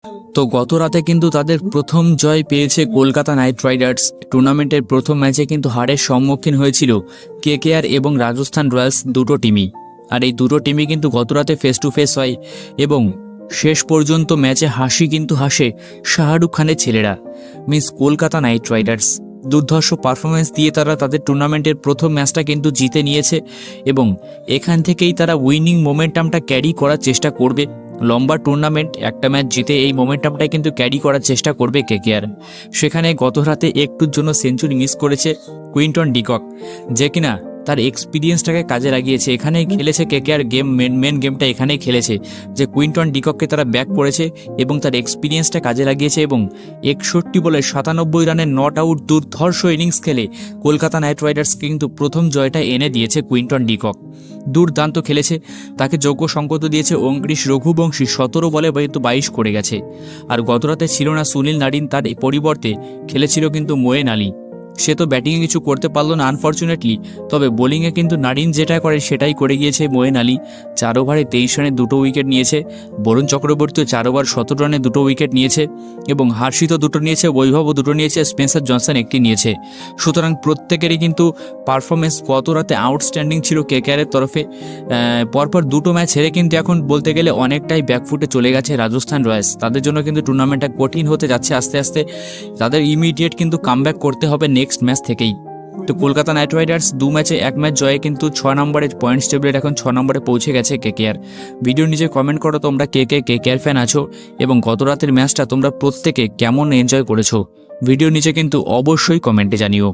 তো গত রাতে কিন্তু তাদের প্রথম জয় পেয়েছে কলকাতা নাইট রাইডার্স। টুর্নামেন্টের প্রথম ম্যাচে কিন্তু হারের সম্মুখীন হয়েছিল কেকেআর এবং রাজস্থান রয়্যালস দুটো টিমই। আর এই দুটো টিমই কিন্তু গত রাতে ফেস টু ফেস হয় এবং শেষ পর্যন্ত ম্যাচে হাসি কিন্তু হাসে শাহরুখ খানের ছেলেরা, মিন্স কলকাতা নাইট রাইডার্স। দুর্ধর্ষ পারফরমেন্স দিয়ে তারা তাদের টুর্নামেন্টের প্রথম ম্যাচটা কিন্তু জিতে নিয়েছে এবং এখান থেকেই তারা উইনিং মোমেন্টামটা ক্যারি করার চেষ্টা করবে। লম্বা টুর্নামেন্ট, একটা ম্যাচ জিতে এই মোমেন্টামটাই কিন্তু ক্যারি করার চেষ্টা করবে কেকেআর। সেখানে গত রাতে একটুর জন্য সেঞ্চুরি মিস করেছে কুইন্টন ডিকক, যে কিনা তার এক্সপিরিয়েন্সটাকে কাজে লাগিয়েছে। এখানেই খেলেছে কেকেআর গেম, মেন গেমটা এখানেই খেলেছে যে কুইন্টন ডিকককে তারা ব্যাক করেছে এবং তার এক্সপিরিয়েন্সটা কাজে লাগিয়েছে এবং 61 বলে 97 রানের নট আউট দুর্ধর্ষ ইনিংস খেলে কলকাতা নাইট রাইডার্স কিন্তু প্রথম জয়টা এনে দিয়েছে কুইন্টন ডিকক। দুর্দান্ত খেলেছে, তাকে যোগ্য সংকেত দিয়েছে অঙ্কুশ রঘুবংশী, 17 বলে কিন্তু 22 করে গেছে। আর গতরাতে ছিল না সুনীল নারিন, তার পরিবর্তে খেলেছিল কিন্তু মোয়েন আলী। সে তো ব্যাটিংয়ে কিছু করতে পারলো না আনফর্চুনেটলি, তবে বোলিংয়ে কিন্তু নারিন যেটা করে সেটাই করে গিয়েছে মোয়েন আলী। 4 ওভারে 23 রানে 2টো উইকেট নিয়েছে। বরুণ চক্রবর্তীও 4 ওভার 17 রানে 2টো উইকেট নিয়েছে এবং হার্ষিতও 2টো নিয়েছে, বৈভবও 2টো নিয়েছে, স্পেন্সার জনসন 1টি নিয়েছে। সুতরাং প্রত্যেকেরই কিন্তু পারফরমেন্স গত রাতে আউটস্ট্যান্ডিং ছিল কেকেআরের তরফে। পরপর 2টো ম্যাচ হেরে কিন্তু এখন বলতে গেলে অনেকটাই ব্যাকফুটে চলে গেছে রাজস্থান রয়্যালস। তাদের জন্য কিন্তু টুর্নামেন্টটা কঠিন হতে যাচ্ছে আস্তে আস্তে। তাদের ইমিডিয়েট কিন্তু কামব্যাক করতে হবে নেক্সট ম্যাচ থেকেই। তো কলকাতা নাইট রাইডার্স 2 ম্যাচে 1 ম্যাচ জয়ে কিন্তু 6 নম্বরে পয়েন্টস টেবিলের এখন 6 নম্বরে পৌঁছে গেছে কেকেআর। ভিডিওর নিচে কমেন্ট করো তোমরা কে কেকেআর ফ্যান আছো এবং গত রাতের ম্যাচটা তোমরা প্রত্যেকে কেমন এনজয় করেছো। ভিডিওর নিচে কিন্তু অবশ্যই কমেন্টে জানিও।